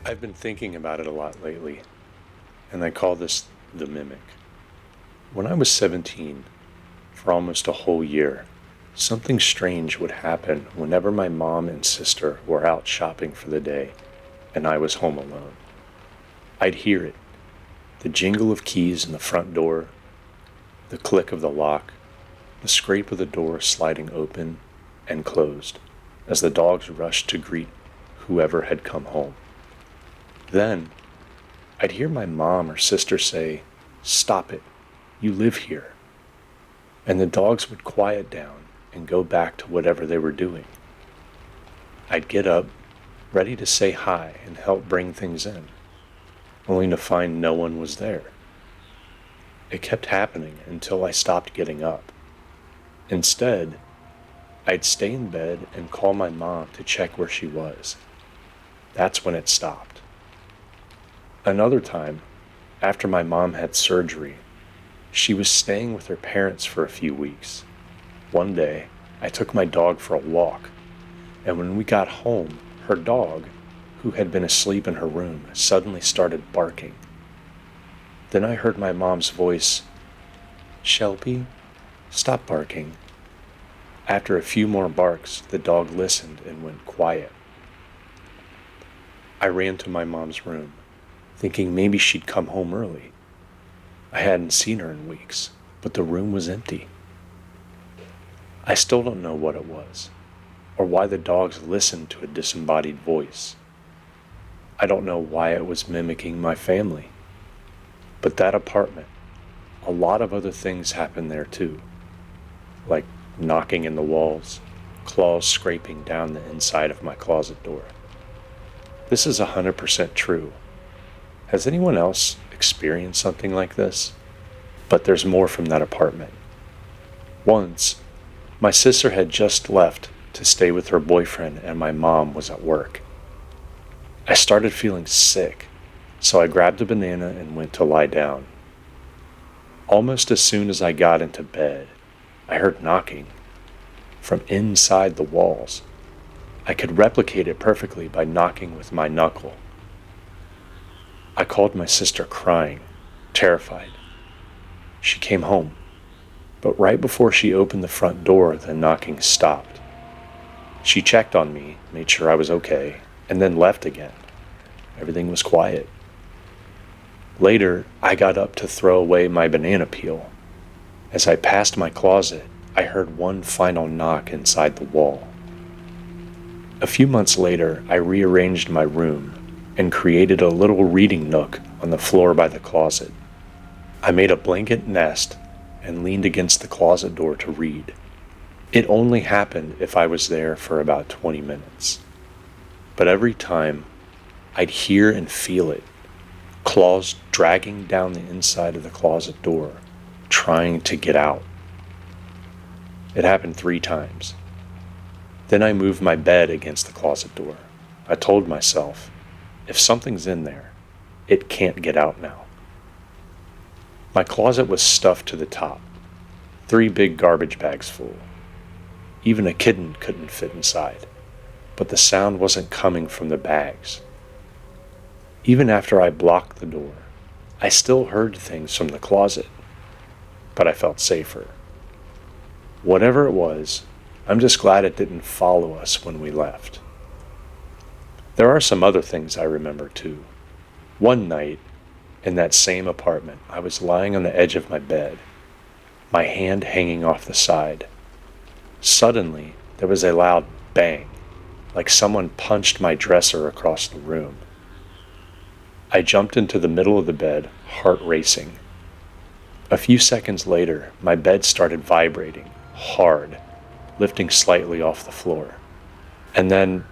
I've been thinking about it a lot lately, and I call this the mimic. When I was 17, for almost a whole year, something strange would happen whenever my mom and sister were out shopping for the day and I was home alone. I'd hear it, the jingle of keys in the front door, the click of the lock, the scrape of the door sliding open and closed as the dogs rushed to greet whoever had come home. Then I'd hear my mom or sister say, "Stop it, you live here." And the dogs would quiet down and go back to whatever they were doing. I'd get up, ready to say hi and help bring things in, only to find no one was there. It kept happening until I stopped getting up. Instead, I'd stay in bed and call my mom to check where she was. That's when it stopped. Another time, after my mom had surgery, she was staying with her parents for a few weeks. One day, I took my dog for a walk, and when we got home, her dog, who had been asleep in her room, suddenly started barking. Then I heard my mom's voice, "Shelby, stop barking." After a few more barks, the dog listened and went quiet. I ran to my mom's room, thinking maybe she'd come home early. I hadn't seen her in weeks, but the room was empty. I still don't know what it was, or why the dogs listened to a disembodied voice. I don't know why it was mimicking my family. But that apartment, a lot of other things happened there too, like knocking in the walls, claws scraping down the inside of my closet door. This is 100% true. Has anyone else experienced something like this? But there's more from that apartment. Once, my sister had just left to stay with her boyfriend and my mom was at work. I started feeling sick, so I grabbed a banana and went to lie down. Almost as soon as I got into bed, I heard knocking from inside the walls. I could replicate it perfectly by knocking with my knuckle. I called my sister crying, terrified. She came home, but right before she opened the front door, the knocking stopped. She checked on me, made sure I was okay, and then left again. Everything was quiet. Later, I got up to throw away my banana peel. As I passed my closet, I heard one final knock inside the wall. A few months later, I rearranged my room and created a little reading nook on the floor by the closet. I made a blanket nest and leaned against the closet door to read. It only happened if I was there for about 20 minutes. But every time, I'd hear and feel it, claws dragging down the inside of the closet door, trying to get out. It happened 3 times. Then I moved my bed against the closet door. I told myself, if something's in there, it can't get out now. My closet was stuffed to the top, 3 big garbage bags full. Even a kitten couldn't fit inside, but the sound wasn't coming from the bags. Even after I blocked the door, I still heard things from the closet, but I felt safer. Whatever it was, I'm just glad it didn't follow us when we left. There are some other things I remember too. One night, in that same apartment, I was lying on the edge of my bed, my hand hanging off the side. Suddenly, there was a loud bang, like someone punched my dresser across the room. I jumped into the middle of the bed, heart racing. A few seconds later, my bed started vibrating, hard, lifting slightly off the floor. And then,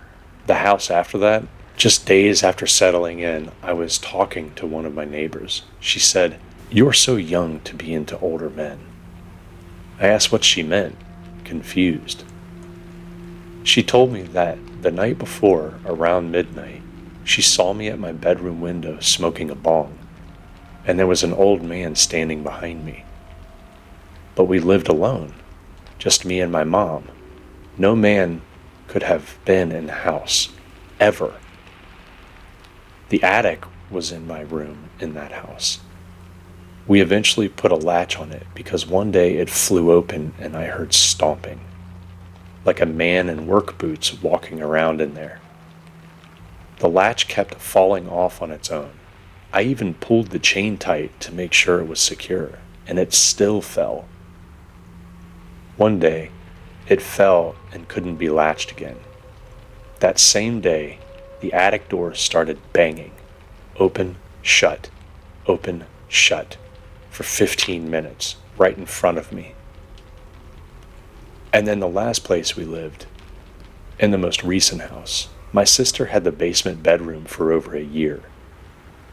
the house after that, just days after settling in, I was talking to one of my neighbors. She said, "You're so young to be into older men." I asked what she meant, confused. She told me that the night before, around midnight, she saw me at my bedroom window smoking a bong, and there was an old man standing behind me. But we lived alone, just me and my mom. No man could have been in the house, ever. The attic was in my room in that house. We eventually put a latch on it because one day it flew open and I heard stomping, like a man in work boots walking around in there. The latch kept falling off on its own. I even pulled the chain tight to make sure it was secure, and it still fell. One day, it fell and couldn't be latched again. That same day, the attic door started banging, open, shut, for 15 minutes, right in front of me. And then the last place we lived, in the most recent house, my sister had the basement bedroom for over a year.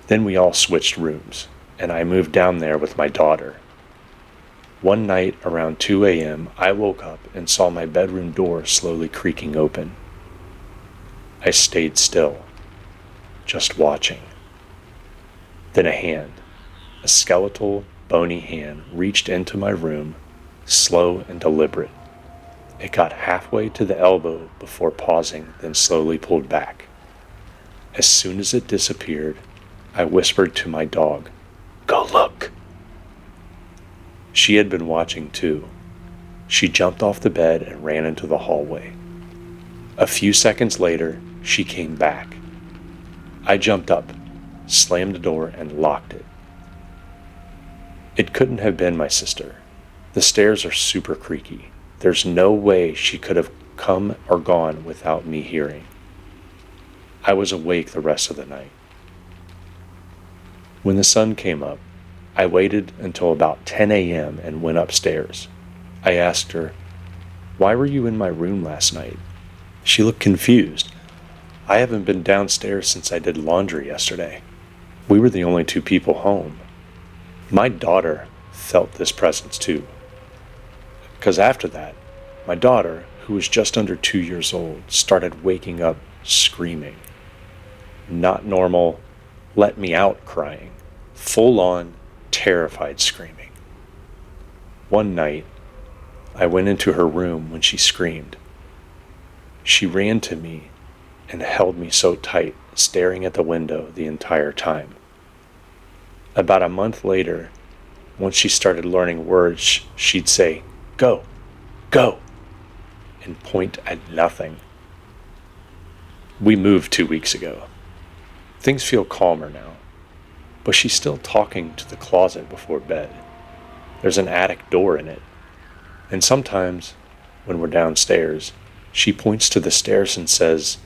Then we all switched rooms, and I moved down there with my daughter. One night around 2 a.m., I woke up and saw my bedroom door slowly creaking open. I stayed still, just watching. Then a skeletal, bony hand, reached into my room, slow and deliberate. It got halfway to the elbow before pausing, then slowly pulled back. As soon as it disappeared, I whispered to my dog, "Go look." She had been watching too. She jumped off the bed and ran into the hallway. A few seconds later, she came back. I jumped up, slammed the door, and locked it. It couldn't have been my sister. The stairs are super creaky. There's no way she could have come or gone without me hearing. I was awake the rest of the night. When the sun came up, I waited until about 10 a.m. and went upstairs. I asked her, "Why were you in my room last night?" She looked confused. "I haven't been downstairs since I did laundry yesterday. We were the only two people home." My daughter felt this presence too. Because after that, my daughter, who was just under 2 years old, started waking up screaming. Not normal, "let me out" crying. Full on, terrified screaming. One night, I went into her room when she screamed. She ran to me and held me so tight, staring at the window the entire time. About a month later, once she started learning words, she'd say, "Go, go," and point at nothing. We moved 2 weeks ago. Things feel calmer now, but she's still talking to the closet before bed. There's an attic door in it, and sometimes, when we're downstairs, she points to the stairs and says,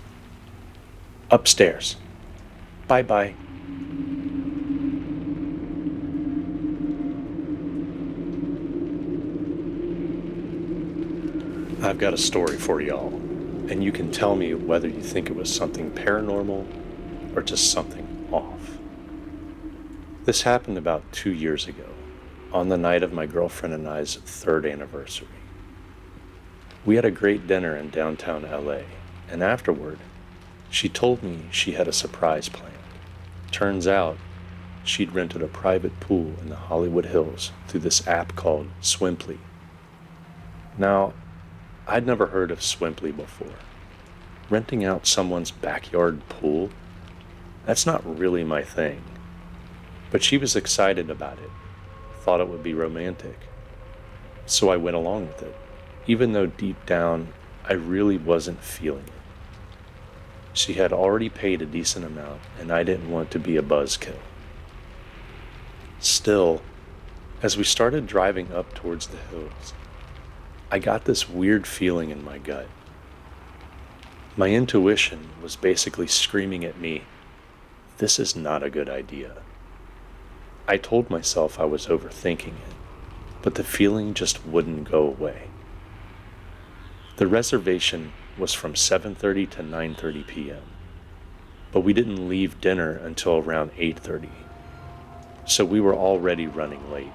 "Upstairs. Bye-bye." I've got a story for y'all, and you can tell me whether you think it was something paranormal or just something off. This happened about 2 years ago, on the night of my girlfriend and I's 3rd anniversary. We had a great dinner in downtown LA, and afterward, she told me she had a surprise planned. Turns out, she'd rented a private pool in the Hollywood Hills through this app called Swimply. Now, I'd never heard of Swimply before. Renting out someone's backyard pool? That's not really my thing. But she was excited about it, thought it would be romantic. So I went along with it, even though deep down I really wasn't feeling it. She had already paid a decent amount, and I didn't want to be a buzzkill. Still, as we started driving up towards the hills, I got this weird feeling in my gut. My intuition was basically screaming at me, "This is not a good idea." I told myself I was overthinking it, but the feeling just wouldn't go away. The reservation was from 7:30 to 9:30 p.m., but we didn't leave dinner until around 8:30, so we were already running late.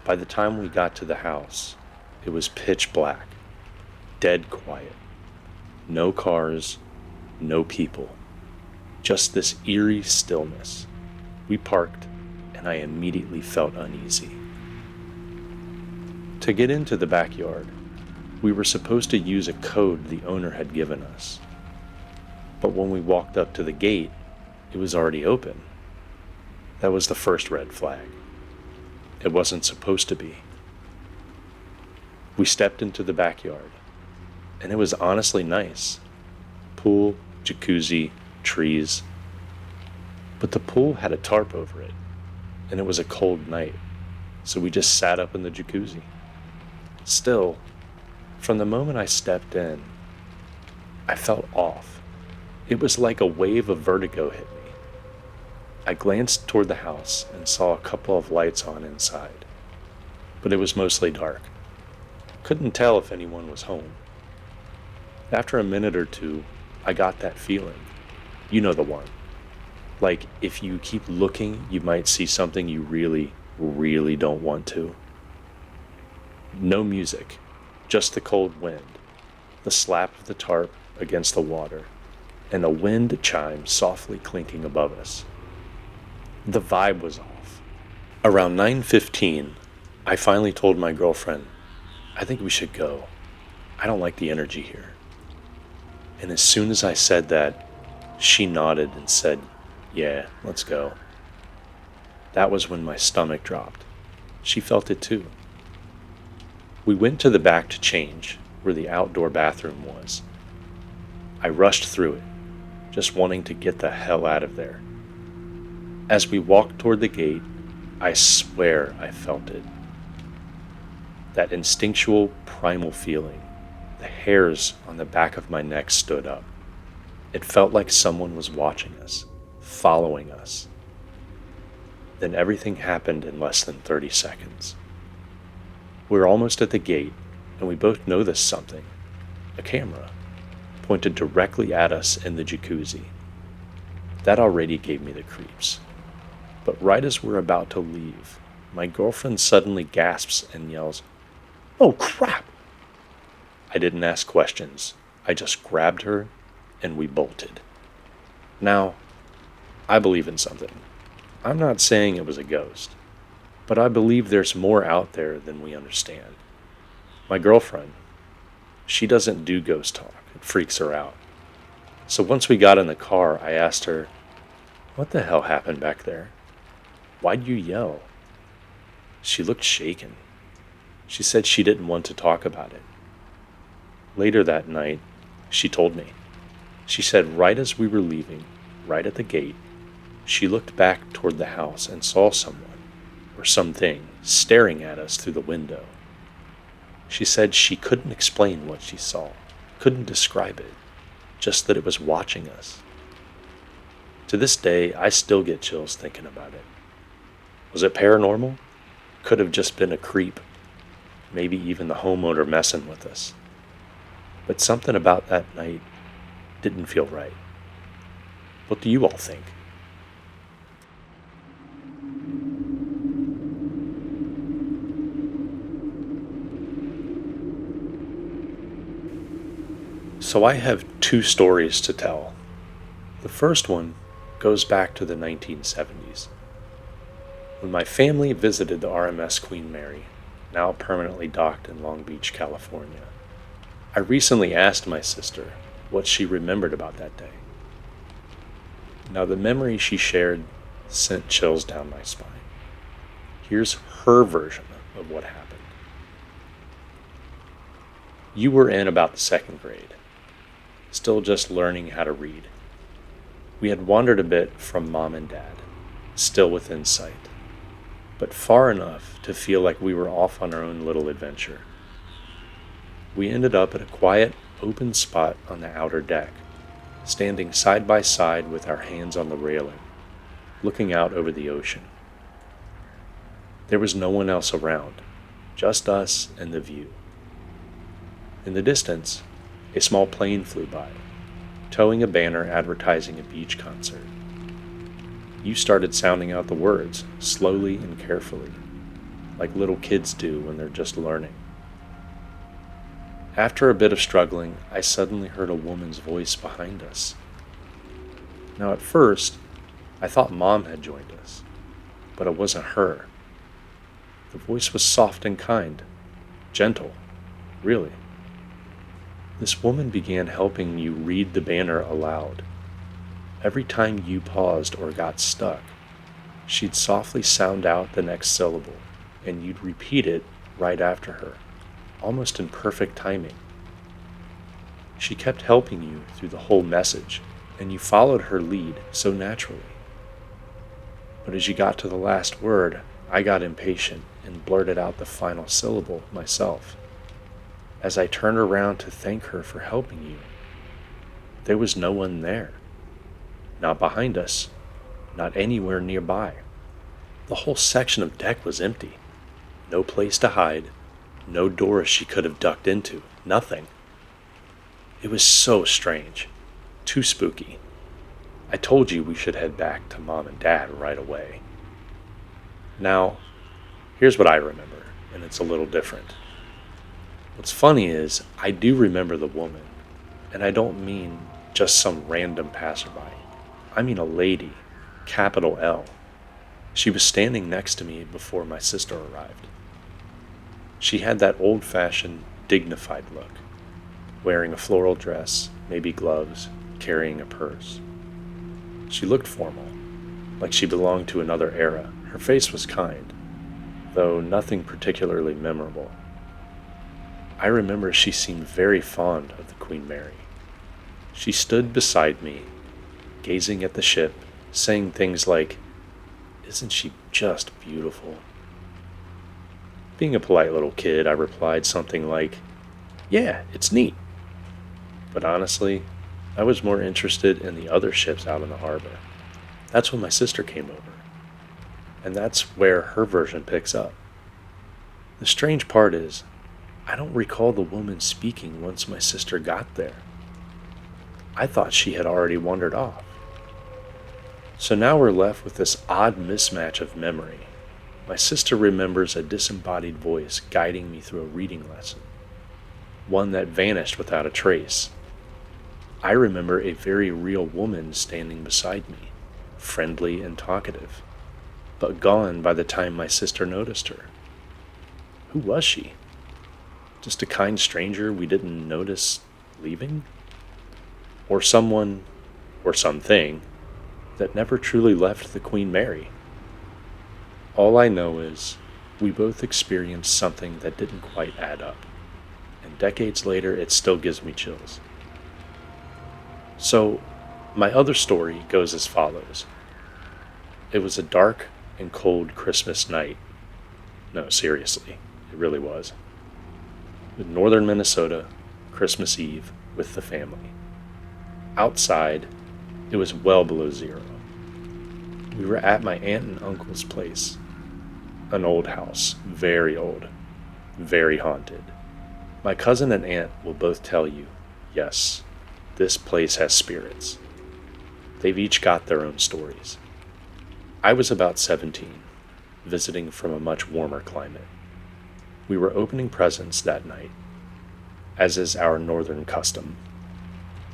By the time we got to the house, it was pitch black, dead quiet. No cars, no people. Just this eerie stillness. We parked, and I immediately felt uneasy. To get into the backyard, we were supposed to use a code the owner had given us. But when we walked up to the gate, It was already open. That was the first red flag. It wasn't supposed to be. We stepped into the backyard, and it was honestly nice. Pool, jacuzzi, trees. But the pool had a tarp over it, and it was a cold night, so we just sat up in the jacuzzi. Still, from the moment I stepped in, I felt off. It was like a wave of vertigo hit me. I glanced toward the house and saw a couple of lights on inside, but it was mostly dark. Couldn't tell if anyone was home. After a minute or two, I got that feeling. You know the one. Like if you keep looking, you might see something you really, really don't want to. No music, just the cold wind, the slap of the tarp against the water, and a wind chime softly clinking above us. The vibe was off. Around 9:15, I finally told my girlfriend, I think we should go. I don't like the energy here. And as soon as I said that, she nodded and said, yeah, let's go. That was when my stomach dropped. She felt it too. We went to the back to change, where the outdoor bathroom was. I rushed through it, just wanting to get the hell out of there. As we walked toward the gate, I swear I felt it. That instinctual, primal feeling. The hairs on the back of my neck stood up. It felt like someone was watching us, following us. Then everything happened in less than 30 seconds. We were almost at the gate, and we both noticed something. A camera, pointed directly at us in the jacuzzi. That already gave me the creeps. But right as we're about to leave, my girlfriend suddenly gasps and yells, "Oh crap!" I didn't ask questions. I just grabbed her and we bolted. Now, I believe in something. I'm not saying it was a ghost, but I believe there's more out there than we understand. My girlfriend, she doesn't do ghost talk. It freaks her out. So once we got in the car, I asked her, what the hell happened back there? Why'd you yell? She looked shaken. She said she didn't want to talk about it. Later that night, she told me. She said right as we were leaving, right at the gate, she looked back toward the house and saw someone, or something, staring at us through the window. She said she couldn't explain what she saw, couldn't describe it, just that it was watching us. To this day, I still get chills thinking about it. Was it paranormal? Could have just been a creep. Maybe even the homeowner messing with us. But something about that night didn't feel right. What do you all think? So I have two stories to tell. The first one goes back to the 1970s. When my family visited the RMS Queen Mary, now permanently docked in Long Beach, California, I recently asked my sister what she remembered about that day. Now, the memory she shared sent chills down my spine. Here's her version of what happened. You were in about the second grade, still just learning how to read. We had wandered a bit from mom and dad, still within sight, but far enough to feel like we were off on our own little adventure. We ended up at a quiet, open spot on the outer deck, standing side by side with our hands on the railing, looking out over the ocean. There was no one else around, just us and the view. In the distance, a small plane flew by, towing a banner advertising a beach concert. You started sounding out the words, slowly and carefully, like little kids do when they're just learning. After a bit of struggling, I suddenly heard a woman's voice behind us. Now at first, I thought Mom had joined us, but it wasn't her. The voice was soft and kind, gentle, really. This woman began helping you read the banner aloud. Every time you paused or got stuck, she'd softly sound out the next syllable, and you'd repeat it right after her, almost in perfect timing. She kept helping you through the whole message, and you followed her lead so naturally. But as you got to the last word, I got impatient and blurted out the final syllable myself. As I turned around to thank her for helping you, there was no one there. Not behind us, not anywhere nearby. The whole section of deck was empty. No place to hide, no doors she could have ducked into, nothing. It was so strange, too spooky. I told you we should head back to Mom and Dad right away. Now, here's what I remember, and it's a little different. What's funny is, I do remember the woman, and I don't mean just some random passerby. I mean a lady, capital L. She was standing next to me before my sister arrived. She had that old-fashioned, dignified look, wearing a floral dress, maybe gloves, carrying a purse. She looked formal, like she belonged to another era. Her face was kind, though nothing particularly memorable. I remember she seemed very fond of the Queen Mary. She stood beside me, gazing at the ship, saying things like, "Isn't she just beautiful?" Being a polite little kid, I replied something like, "Yeah, it's neat." But honestly, I was more interested in the other ships out in the harbor. That's when my sister came over, and that's where her version picks up. The strange part is, I don't recall the woman speaking once my sister got there. I thought she had already wandered off. So now we're left with this odd mismatch of memory. My sister remembers a disembodied voice guiding me through a reading lesson, one that vanished without a trace. I remember a very real woman standing beside me, friendly and talkative, but gone by the time my sister noticed her. Who was she? Just a kind stranger we didn't notice leaving? Or someone, or something, that never truly left the Queen Mary? All I know is, we both experienced something that didn't quite add up, and decades later it still gives me chills. So, my other story goes as follows. It was a dark and cold Christmas night. No, seriously, it really was. In northern Minnesota, Christmas Eve with the family. Outside, it was well below zero. We were at my aunt and uncle's place. An old house, very old, very haunted. My cousin and aunt will both tell you, yes, this place has spirits. They've each got their own stories. I was about 17, visiting from a much warmer climate. We were opening presents that night, as is our northern custom.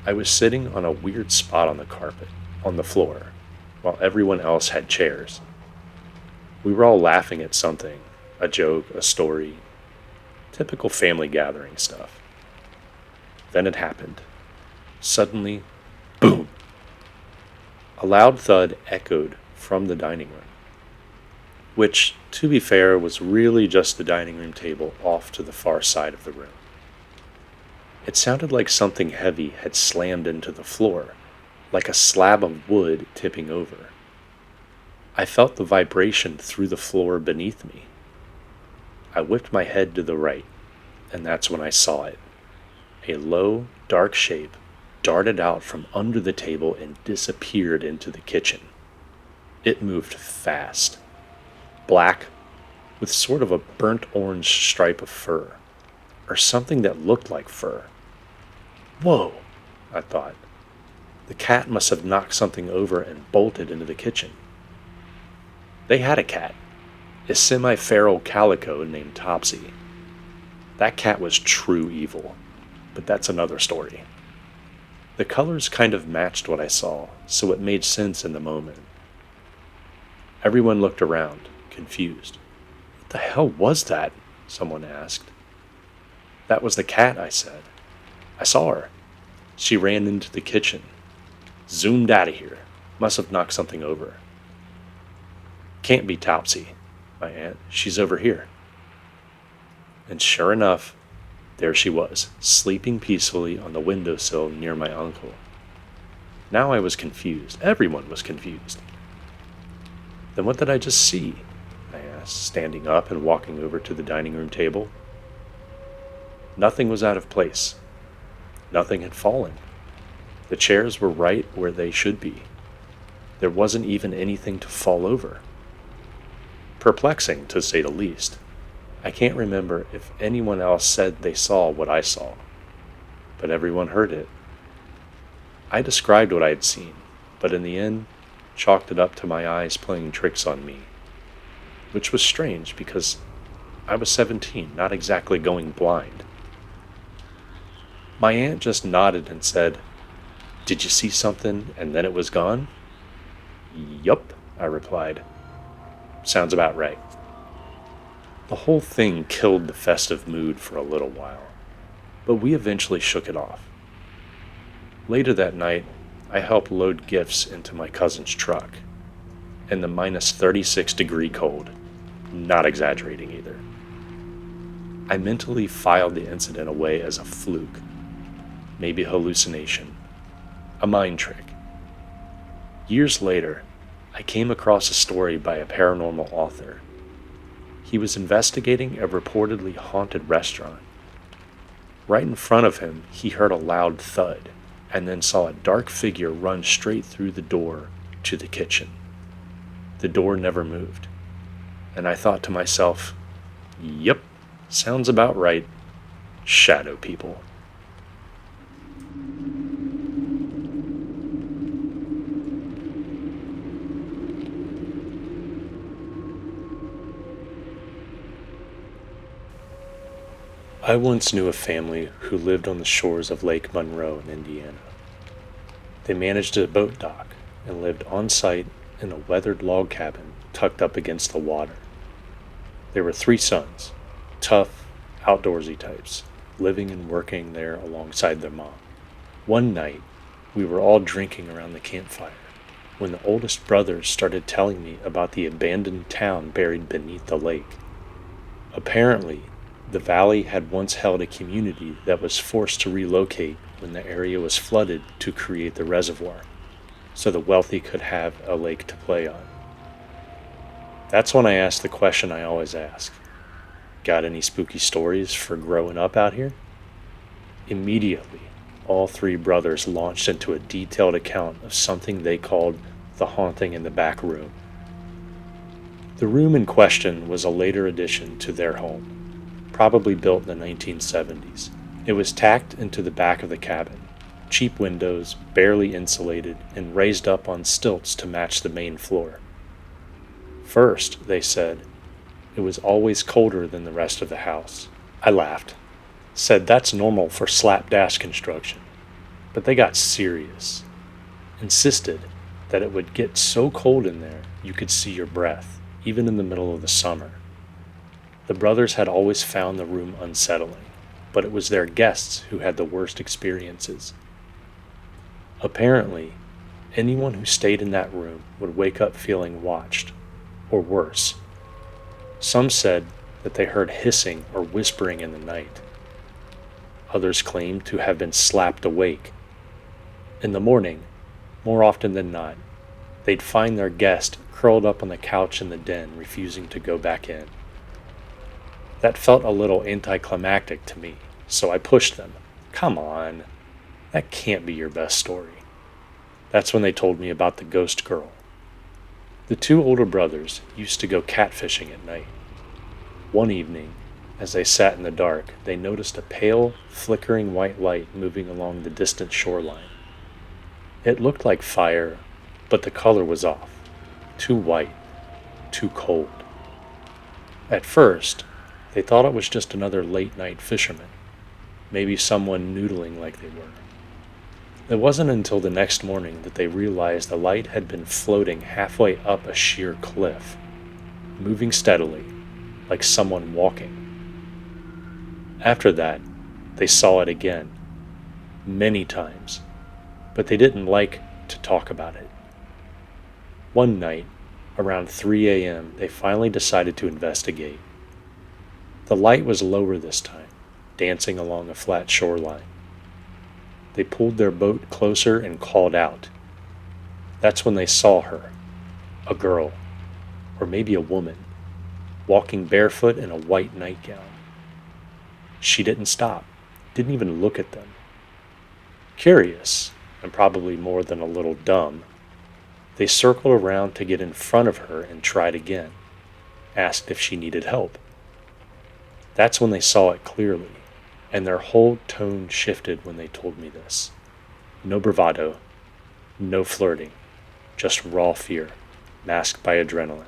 I was sitting on a weird spot on the carpet, on the floor, while everyone else had chairs. We were all laughing at something, a joke, a story, typical family gathering stuff. Then it happened. Suddenly, boom! A loud thud echoed from the dining room, which, to be fair, was really just the dining room table off to the far side of the room. It sounded like something heavy had slammed into the floor, like a slab of wood tipping over. I felt the vibration through the floor beneath me. I whipped my head to the right, and that's when I saw it. A low, dark shape darted out from under the table and disappeared into the kitchen. It moved fast, black, with sort of a burnt orange stripe of fur, or something that looked like fur. Whoa, I thought. The cat must have knocked something over and bolted into the kitchen. They had a cat, a semi-feral calico named Topsy. That cat was true evil, but that's another story. The colors kind of matched what I saw, so it made sense in the moment. Everyone looked around, confused. "What the hell was that?" someone asked. "That was the cat," I said. "I saw her. She ran into the kitchen. Zoomed out of here. Must have knocked something over. Can't be Topsy, my aunt. She's over here. And sure enough, there she was, sleeping peacefully on the windowsill near my uncle. Now I was confused. Everyone was confused. Then what did I just see? I asked, standing up and walking over to the dining room table. Nothing was out of place. Nothing had fallen. The chairs were right where they should be. There wasn't even anything to fall over. Perplexing, to say the least. I can't remember if anyone else said they saw what I saw, but everyone heard it. I described what I had seen, but in the end, chalked it up to my eyes playing tricks on me, which was strange because I was 17, not exactly going blind. My aunt just nodded and said, "Did you see something and then it was gone?" "Yup," I replied. "Sounds about right." The whole thing killed the festive mood for a little while, but we eventually shook it off. Later that night, I helped load gifts into my cousin's truck, in the minus 36-degree cold, not exaggerating either. I mentally filed the incident away as a fluke, maybe a hallucination, a mind trick. Years later, I came across a story by a paranormal author. He was investigating a reportedly haunted restaurant. Right in front of him, he heard a loud thud, and then saw a dark figure run straight through the door to the kitchen. The door never moved, and I thought to myself, "Yep, sounds about right. Shadow people." I once knew a family who lived on the shores of Lake Monroe in Indiana. They managed a boat dock and lived on site in a weathered log cabin tucked up against the water. There were 3 sons, tough, outdoorsy types, living and working there alongside their mom. One night, we were all drinking around the campfire when the oldest brother started telling me about the abandoned town buried beneath the lake. Apparently, the valley had once held a community that was forced to relocate when the area was flooded to create the reservoir, so the wealthy could have a lake to play on. That's when I asked the question I always ask. Got any spooky stories for growing up out here? Immediately, all 3 brothers launched into a detailed account of something they called the haunting in the back room. The room in question was a later addition to their home, probably built in the 1970s. It was tacked into the back of the cabin, cheap windows, barely insulated, and raised up on stilts to match the main floor. First, they said, it was always colder than the rest of the house. I laughed, said that's normal for slapdash construction, but they got serious. Insisted that it would get so cold in there you could see your breath, even in the middle of the summer. The brothers had always found the room unsettling, but it was their guests who had the worst experiences. Apparently, anyone who stayed in that room would wake up feeling watched, or worse. Some said that they heard hissing or whispering in the night. Others claimed to have been slapped awake. In the morning, more often than not, they'd find their guest curled up on the couch in the den, refusing to go back in. That felt a little anticlimactic to me, so I pushed them. Come on, that can't be your best story. That's when they told me about the ghost girl. The 2 older brothers used to go catfishing at night. One evening, as they sat in the dark, they noticed a pale, flickering white light moving along the distant shoreline. It looked like fire, but the color was off. Too white, too cold. At first, they thought it was just another late-night fisherman, maybe someone noodling like they were. It wasn't until the next morning that they realized the light had been floating halfway up a sheer cliff, moving steadily, like someone walking. After that, they saw it again, many times, but they didn't like to talk about it. One night, around 3 a.m., they finally decided to investigate. The light was lower this time, dancing along a flat shoreline. They pulled their boat closer and called out. That's when they saw her, a girl, or maybe a woman, walking barefoot in a white nightgown. She didn't stop, didn't even look at them. Curious, and probably more than a little dumb, they circled around to get in front of her and tried again, asked if she needed help. That's when they saw it clearly, and their whole tone shifted when they told me this. No bravado, no flirting, just raw fear, masked by adrenaline.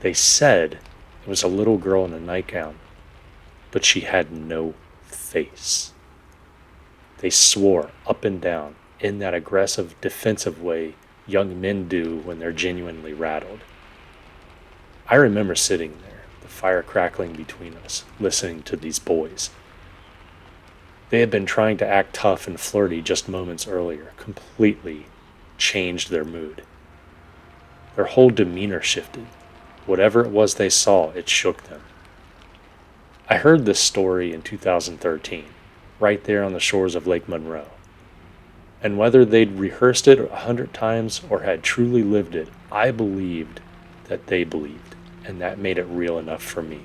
They said it was a little girl in a nightgown, but she had no face. They swore up and down in that aggressive, defensive way young men do when they're genuinely rattled. I remember sitting there, the fire crackling between us, listening to these boys. They had been trying to act tough and flirty just moments earlier, completely changed their mood. Their whole demeanor shifted. Whatever it was they saw, it shook them. I heard this story in 2013, right there on the shores of Lake Monroe. And whether they'd rehearsed it 100 times or had truly lived it, I believed that they believed, and that made it real enough for me.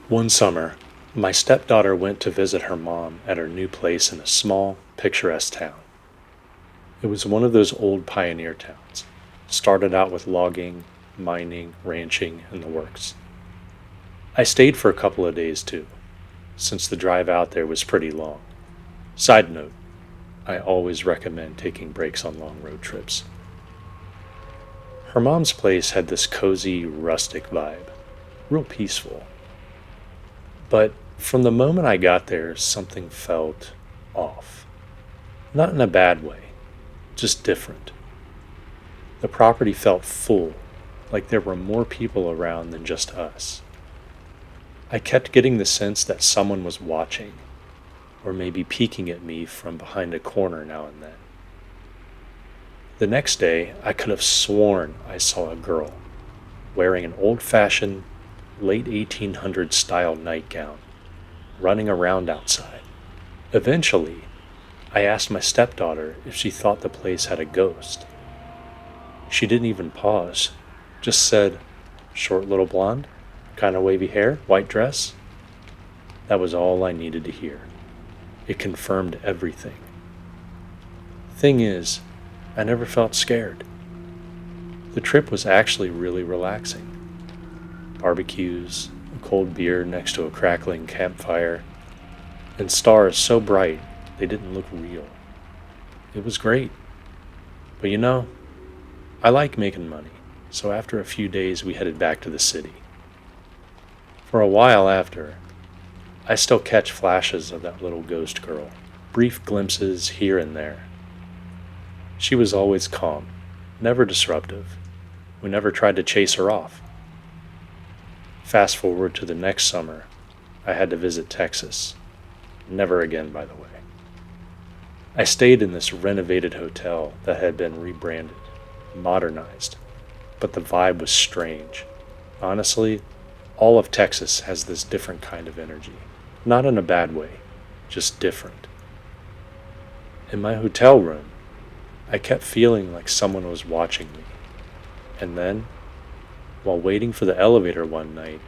One summer, my stepdaughter went to visit her mom at her new place in a small, picturesque town. It was one of those old pioneer towns. Started out with logging, mining, ranching, and the works. I stayed for a couple of days too, since the drive out there was pretty long. Side note, I always recommend taking breaks on long road trips. Her mom's place had this cozy, rustic vibe, real peaceful. But from the moment I got there, something felt off. Not in a bad way, just different. The property felt full, like there were more people around than just us. I kept getting the sense that someone was watching, or maybe peeking at me from behind a corner now and then. The next day, I could have sworn I saw a girl, wearing an old-fashioned, late 1800s style nightgown, running around outside. Eventually, I asked my stepdaughter if she thought the place had a ghost. She didn't even pause, just said, "Short little blonde, kind of wavy hair, white dress." That was all I needed to hear. It confirmed everything. Thing is, I never felt scared. The trip was actually really relaxing. Barbecues, a cold beer next to a crackling campfire, and stars so bright they didn't look real. It was great. But you know, I like making money, so after a few days we headed back to the city. For a while after, I still catch flashes of that little ghost girl, brief glimpses here and there. She was always calm, never disruptive. We never tried to chase her off. Fast forward to the next summer, I had to visit Texas. Never again, by the way. I stayed in this renovated hotel that had been rebranded, modernized, but the vibe was strange. Honestly, all of Texas has this different kind of energy. Not in a bad way, just different. In my hotel room, I kept feeling like someone was watching me. And then, while waiting for the elevator one night,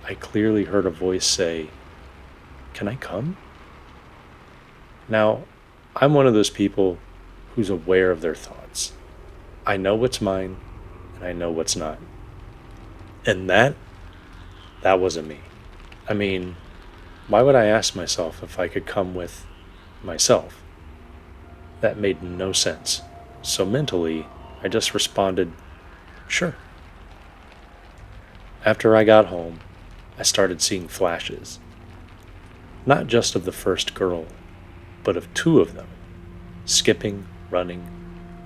I clearly heard a voice say, "Can I come?" Now, I'm one of those people who's aware of their thoughts. I know what's mine, and I know what's not. And that wasn't me. I mean, why would I ask myself if I could come with myself? That made no sense. So mentally, I just responded, "Sure." After I got home, I started seeing flashes. Not just of the first girl, but of two of them, skipping, running,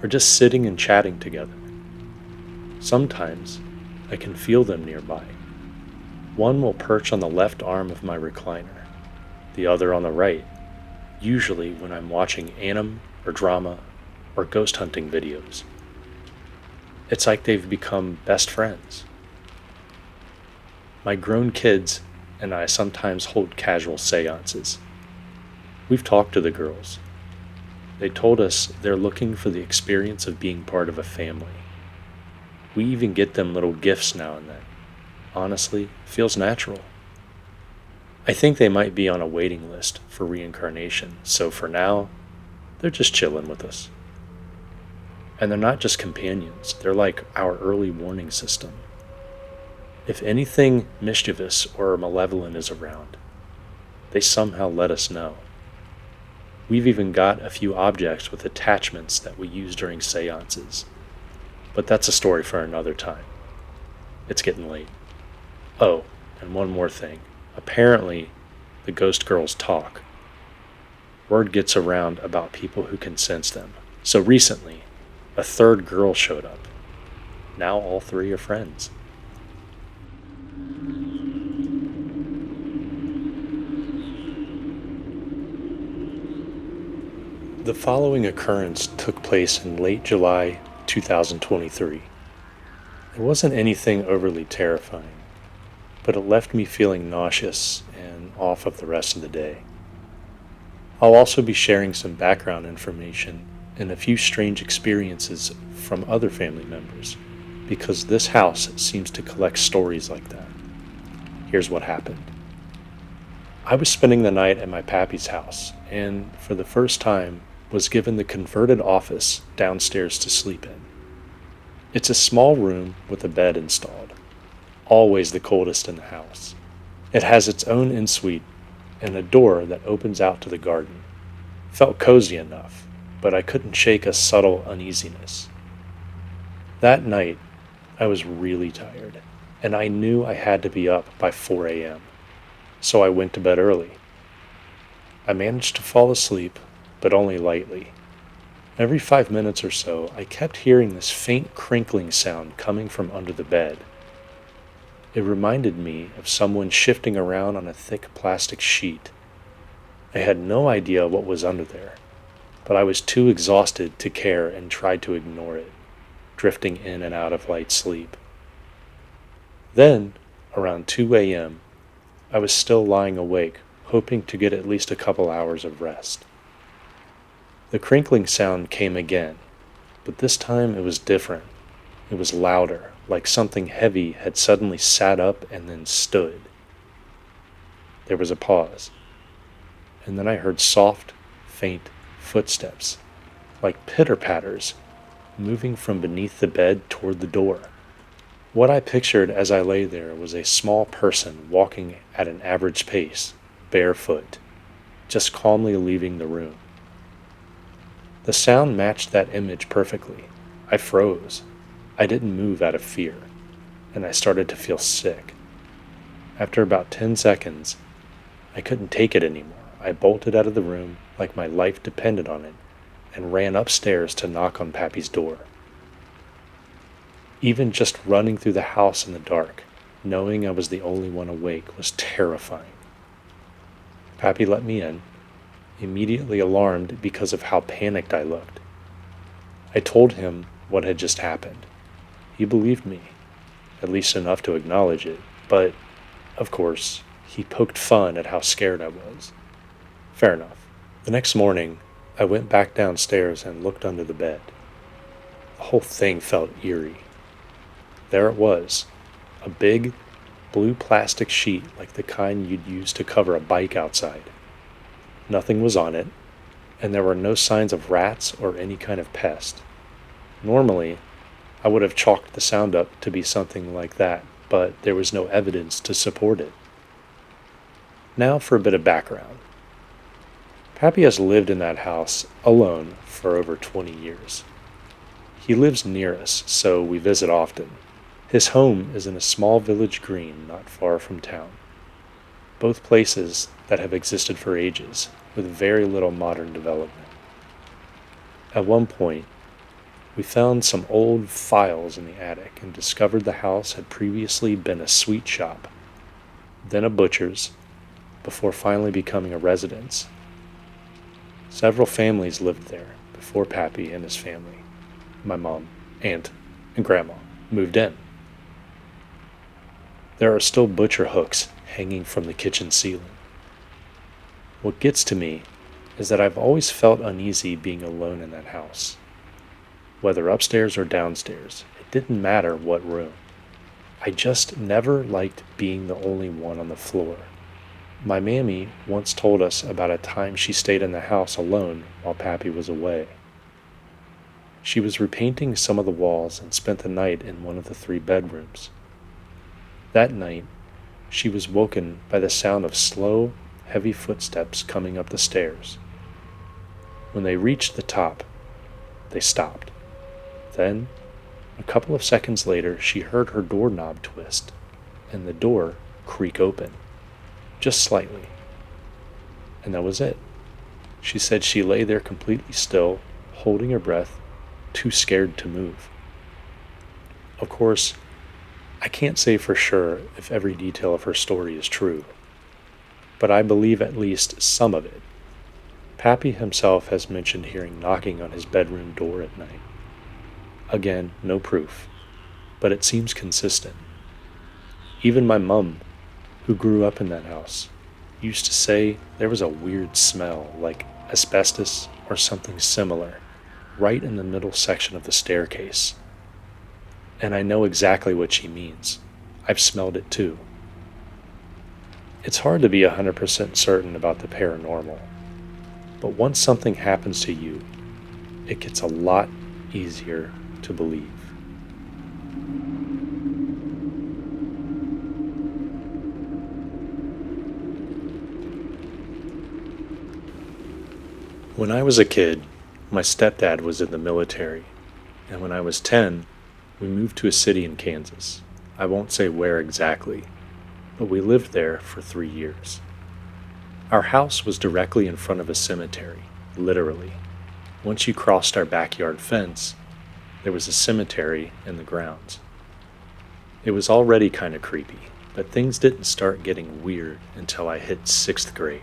or just sitting and chatting together. Sometimes I can feel them nearby. One will perch on the left arm of my recliner, the other on the right, usually when I'm watching anime or drama or ghost hunting videos. It's like they've become best friends. My grown kids and I sometimes hold casual seances. We've talked to the girls. They told us they're looking for the experience of being part of a family. We even get them little gifts now and then. Honestly, feels natural. I think they might be on a waiting list for reincarnation, so for now, they're just chilling with us. And they're not just companions, they're like our early warning system. If anything mischievous or malevolent is around, they somehow let us know. We've even got a few objects with attachments that we use during seances. But that's a story for another time. It's getting late. Oh, and one more thing. Apparently, the ghost girls talk. Word gets around about people who can sense them. So recently, a third girl showed up. Now all three are friends. The following occurrence took place in late July 2023. It wasn't anything overly terrifying, but it left me feeling nauseous and off of the rest of the day. I'll also be sharing some background information and a few strange experiences from other family members, because this house seems to collect stories like that. Here's what happened. I was spending the night at my pappy's house, and for the first time was given the converted office downstairs to sleep in. It's a small room with a bed installed, always the coldest in the house. It has its own ensuite and a door that opens out to the garden. Felt cozy enough, but I couldn't shake a subtle uneasiness. That night, I was really tired, and I knew I had to be up by 4 a.m., so I went to bed early. I managed to fall asleep, but only lightly. Every 5 minutes or so, I kept hearing this faint crinkling sound coming from under the bed. It reminded me of someone shifting around on a thick plastic sheet. I had no idea what was under there, but I was too exhausted to care and tried to ignore it, drifting in and out of light sleep. Then, around 2 a.m., I was still lying awake, hoping to get at least a couple hours of rest. The crinkling sound came again, but this time it was different. It was louder, like something heavy had suddenly sat up and then stood. There was a pause, and then I heard soft, faint footsteps, like pitter-patters, moving from beneath the bed toward the door. What I pictured as I lay there was a small person walking at an average pace, barefoot, just calmly leaving the room. The sound matched that image perfectly. I froze. I didn't move out of fear, and I started to feel sick. After about 10 seconds, I couldn't take it anymore. I bolted out of the room like my life depended on it and ran upstairs to knock on Pappy's door. Even just running through the house in the dark, knowing I was the only one awake, was terrifying. Pappy let me in, immediately alarmed because of how panicked I looked. I told him what had just happened. He believed me, at least enough to acknowledge it, but, of course, he poked fun at how scared I was. Fair enough. The next morning, I went back downstairs and looked under the bed. The whole thing felt eerie. There it was, a big, blue plastic sheet like the kind you'd use to cover a bike outside. Nothing was on it, and there were no signs of rats or any kind of pest. Normally, I would have chalked the sound up to be something like that, but there was no evidence to support it. Now for a bit of background. Pappy has lived in that house alone for over 20 years. He lives near us, so we visit often. His home is in a small village green not far from town. Both places that have existed for ages, with very little modern development. At one point, We found some old files in the attic and discovered the house had previously been a sweet shop, then a butcher's, before finally becoming a residence. Several families lived there before Pappy and his family, my mom, aunt, and grandma, moved in. There are still butcher hooks hanging from the kitchen ceiling. What gets to me is that I've always felt uneasy being alone in that house. Whether upstairs or downstairs, it didn't matter what room. I just never liked being the only one on the floor. My mammy once told us about a time she stayed in the house alone while Pappy was away. She was repainting some of the walls and spent the night in one of the 3 bedrooms. That night, she was woken by the sound of slow, heavy footsteps coming up the stairs. When they reached the top, they stopped. Then, a couple of seconds later, she heard her doorknob twist and the door creak open, just slightly. And that was it. She said she lay there completely still, holding her breath, too scared to move. Of course, I can't say for sure if every detail of her story is true, but I believe at least some of it. Pappy himself has mentioned hearing knocking on his bedroom door at night. Again, no proof, but it seems consistent. Even my mum, who grew up in that house, used to say there was a weird smell like asbestos or something similar right in the middle section of the staircase. And I know exactly what she means. I've smelled it too. It's hard to be 100% certain about the paranormal, but once something happens to you, it gets a lot easier to believe. When I was a kid, my stepdad was in the military, and when I was 10, we moved to a city in Kansas. I won't say where exactly, but we lived there for 3 years. Our house was directly in front of a cemetery, literally. Once you crossed our backyard fence, there was a cemetery in the grounds. It was already kind of creepy, but things didn't start getting weird until I hit 6th grade.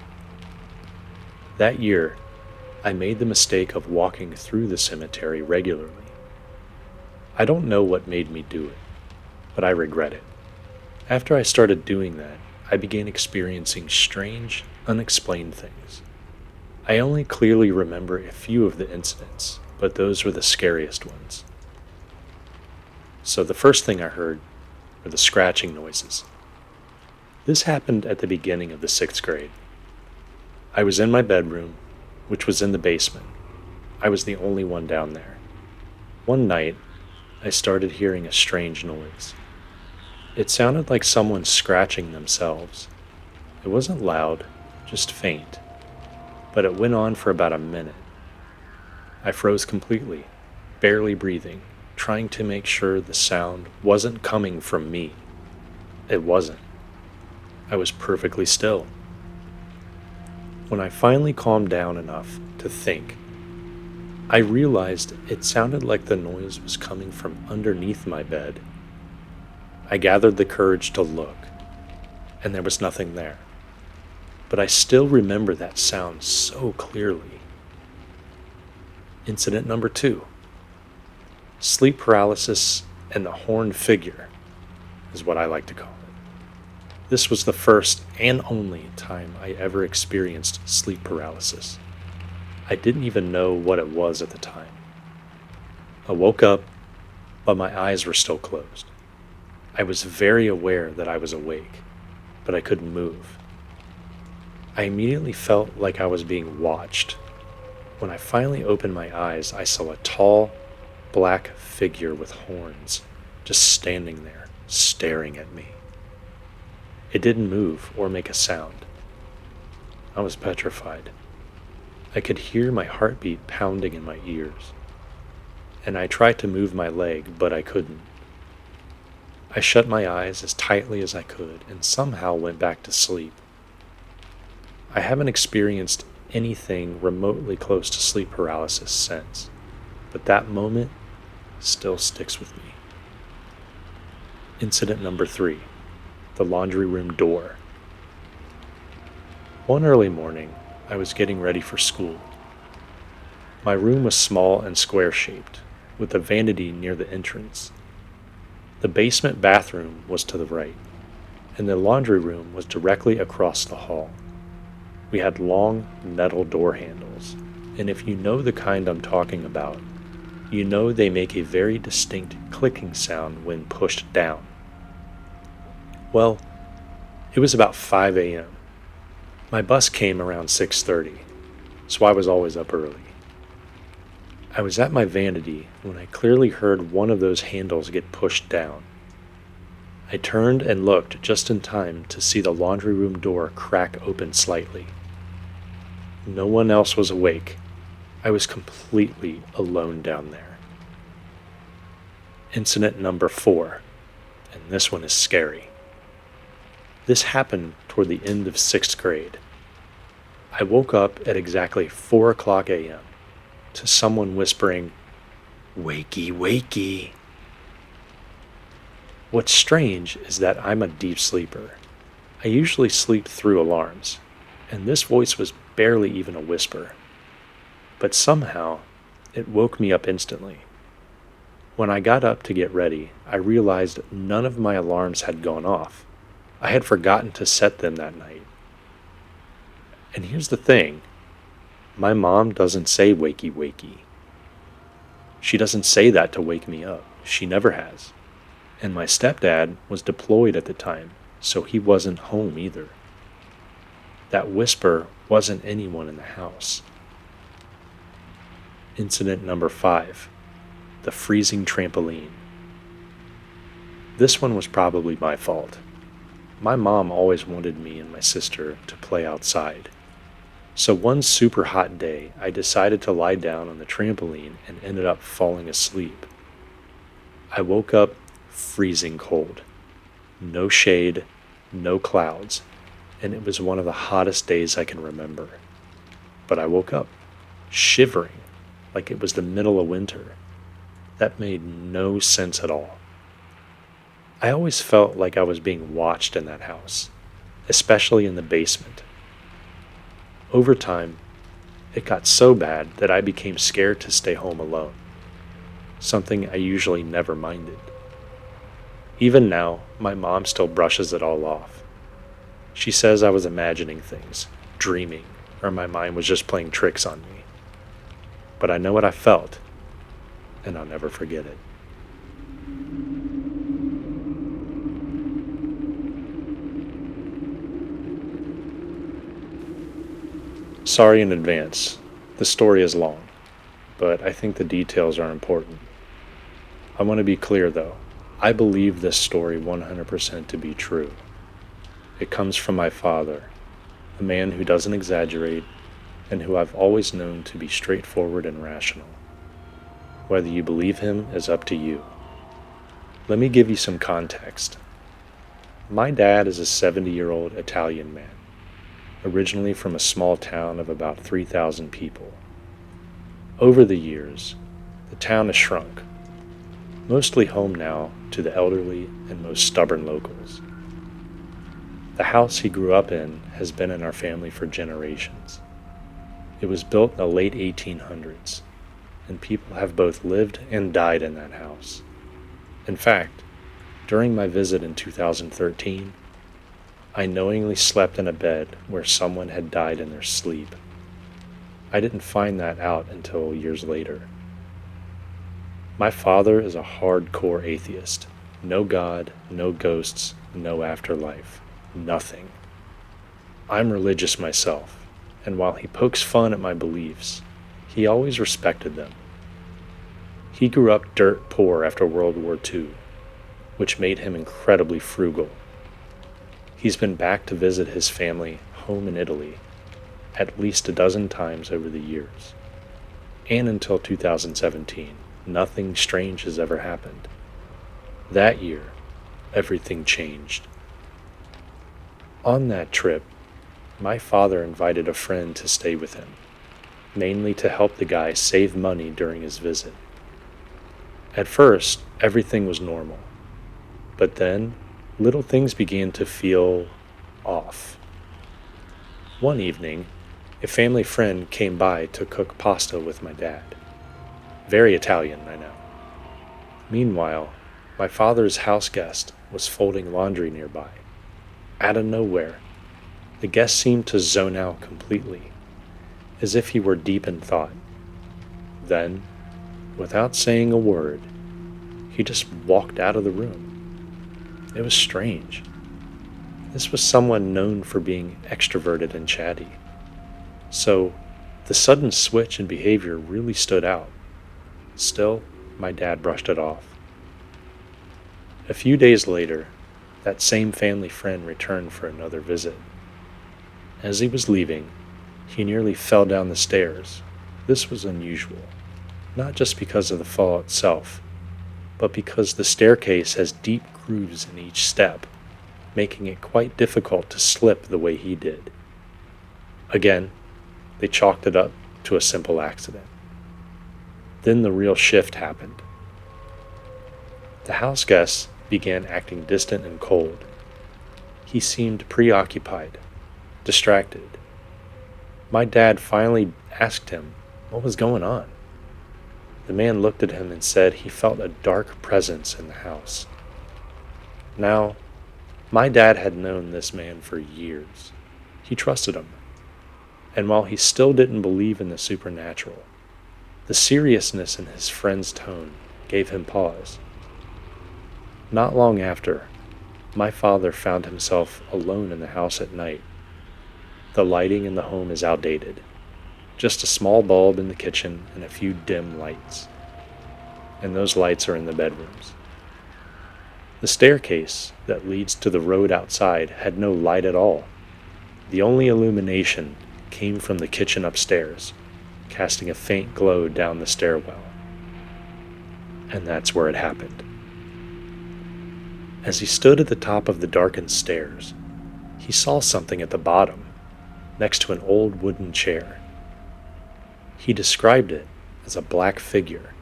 That year, I made the mistake of walking through the cemetery regularly. I don't know what made me do it, but I regret it. After I started doing that, I began experiencing strange, unexplained things. I only clearly remember a few of the incidents, but those were the scariest ones. So the first thing I heard were the scratching noises. This happened at the beginning of the 6th grade. I was in my bedroom, which was in the basement. I was the only one down there. One night, I started hearing a strange noise. It sounded like someone scratching themselves. It wasn't loud, just faint, but it went on for about a minute. I froze completely, barely breathing, trying to make sure the sound wasn't coming from me. It wasn't. I was perfectly still. When I finally calmed down enough to think, I realized it sounded like the noise was coming from underneath my bed. I gathered the courage to look, and there was nothing there. But I still remember that sound so clearly. Incident number 2. Sleep paralysis and the horned figure is what I like to call it. This was the first and only time I ever experienced sleep paralysis. I didn't even know what it was at the time. I woke up, but my eyes were still closed. I was very aware that I was awake, but I couldn't move. I immediately felt like I was being watched. When I finally opened my eyes, I saw a tall, black figure with horns just standing there, staring at me. It didn't move or make a sound. I was petrified. I could hear my heartbeat pounding in my ears, and I tried to move my leg, but I couldn't. I shut my eyes as tightly as I could and somehow went back to sleep. I haven't experienced anything remotely close to sleep paralysis since, but that moment still sticks with me. Incident number 3, the laundry room door. One early morning, I was getting ready for school. My room was small and square-shaped, with a vanity near the entrance. The basement bathroom was to the right, and the laundry room was directly across the hall. We had long metal door handles, and if you know the kind I'm talking about, you know they make a very distinct clicking sound when pushed down. Well, it was about 5 a.m. My bus came around 6:30, so I was always up early. I was at my vanity when I clearly heard one of those handles get pushed down. I turned and looked just in time to see the laundry room door crack open slightly. No one else was awake. I was completely alone down there. Incident number 4, and this one is scary. This happened toward the end of 6th grade. I woke up at exactly 4 o'clock a.m. to someone whispering, "Wakey, wakey." What's strange is that I'm a deep sleeper. I usually sleep through alarms, and this voice was barely even a whisper. But somehow, it woke me up instantly. When I got up to get ready, I realized none of my alarms had gone off. I had forgotten to set them that night. And here's the thing. My mom doesn't say wakey wakey. She doesn't say that to wake me up. She never has. And my stepdad was deployed at the time, so he wasn't home either. That whisper wasn't anyone in the house. Incident number 5, the freezing trampoline. This one was probably my fault. My mom always wanted me and my sister to play outside. So one super hot day, I decided to lie down on the trampoline and ended up falling asleep. I woke up freezing cold. No shade, no clouds, and it was one of the hottest days I can remember. But I woke up shivering like it was the middle of winter. That made no sense at all. I always felt like I was being watched in that house, especially in the basement. Over time, it got so bad that I became scared to stay home alone, something I usually never minded. Even now, my mom still brushes it all off. She says I was imagining things, dreaming, or my mind was just playing tricks on me. But I know what I felt, and I'll never forget it. Sorry in advance. The story is long, but I think the details are important. I want to be clear though. I believe this story 100% to be true. It comes from my father, a man who doesn't exaggerate and who I've always known to be straightforward and rational. Whether you believe him is up to you. Let me give you some context. My dad is a 70-year-old Italian man, originally from a small town of about 3,000 people. Over the years, the town has shrunk, mostly home now to the elderly and most stubborn locals. The house he grew up in has been in our family for generations. It was built in the late 1800s, and people have both lived and died in that house. In fact, during my visit in 2013, I knowingly slept in a bed where someone had died in their sleep. I didn't find that out until years later. My father is a hardcore atheist. No God, no ghosts, no afterlife. Nothing. I'm religious myself, and while he pokes fun at my beliefs, he always respected them. He grew up dirt poor after World War II, which made him incredibly frugal. He's been back to visit his family home in Italy at least a dozen times over the years. And until 2017, nothing strange has ever happened. That year, everything changed. On that trip, my father invited a friend to stay with him, mainly to help the guy save money during his visit. At first, everything was normal, but then little things began to feel off. One evening, a family friend came by to cook pasta with my dad. Very Italian, I know. Meanwhile, my father's house guest was folding laundry nearby. Out of nowhere, the guest seemed to zone out completely, as if he were deep in thought. Then, without saying a word, he just walked out of the room. It was strange. This was someone known for being extroverted and chatty. So, the sudden switch in behavior really stood out. Still, my dad brushed it off. A few days later, that same family friend returned for another visit. As he was leaving, he nearly fell down the stairs. This was unusual, not just because of the fall itself, but because the staircase has deep grooves in each step, making it quite difficult to slip the way he did. Again, they chalked it up to a simple accident. Then the real shift happened. The house guest began acting distant and cold. He seemed preoccupied, distracted. My dad finally asked him what was going on. The man looked at him and said he felt a dark presence in the house. Now, my dad had known this man for years. He trusted him. And while he still didn't believe in the supernatural, the seriousness in his friend's tone gave him pause. Not long after, my father found himself alone in the house at night. The lighting in the home is outdated. Just a small bulb in the kitchen and a few dim lights. And those lights are in the bedrooms. The staircase that leads to the road outside had no light at all. The only illumination came from the kitchen upstairs, casting a faint glow down the stairwell. And that's where it happened. As he stood at the top of the darkened stairs, he saw something at the bottom, next to an old wooden chair. He described it as a black figure,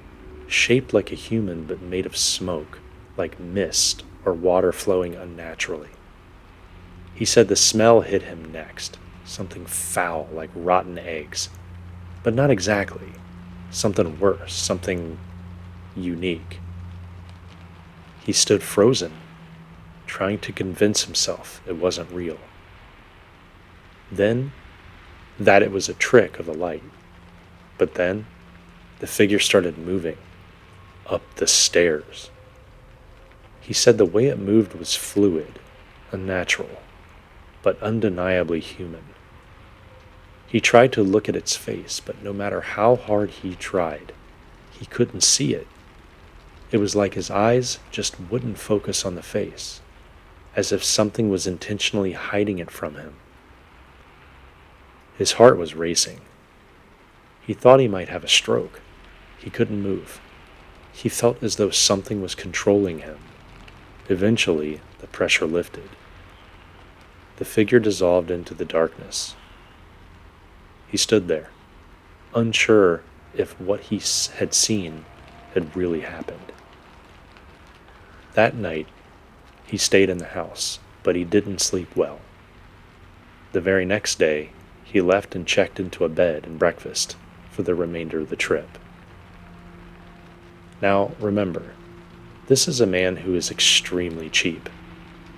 shaped like a human but made of smoke, like mist or water flowing unnaturally. He said the smell hit him next, something foul like rotten eggs, but not exactly. Something worse, something unique. He stood frozen, trying to convince himself it wasn't real. Then, that it was a trick of the light. But then, the figure started moving, up the stairs. He said the way it moved was fluid, unnatural, but undeniably human. He tried to look at its face, but no matter how hard he tried, he couldn't see it. It was like his eyes just wouldn't focus on the face, as if something was intentionally hiding it from him. His heart was racing. He thought he might have a stroke. He couldn't move. He felt as though something was controlling him. Eventually, the pressure lifted. The figure dissolved into the darkness. He stood there, unsure if what he had seen had really happened. That night, he stayed in the house, but he didn't sleep well. The very next day, he left and checked into a bed and breakfast for the remainder of the trip. Now, remember, this is a man who is extremely cheap.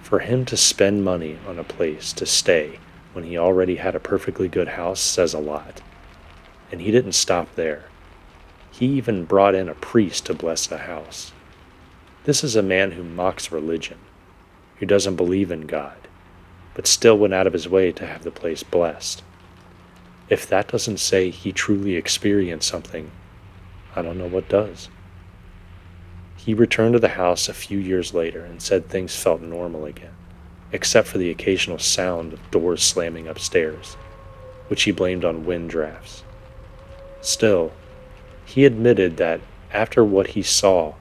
For him to spend money on a place to stay when he already had a perfectly good house says a lot. And he didn't stop there. He even brought in a priest to bless the house. This is a man who mocks religion, who doesn't believe in God, but still went out of his way to have the place blessed. If that doesn't say he truly experienced something, I don't know what does. He returned to the house a few years later and said things felt normal again, except for the occasional sound of doors slamming upstairs, which he blamed on wind drafts. Still, he admitted that after what he saw,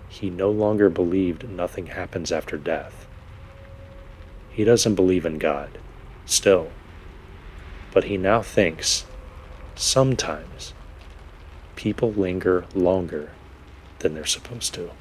he no longer believed nothing happens after death. He doesn't believe in God, still, but he now thinks, sometimes, people linger longer than they're supposed to.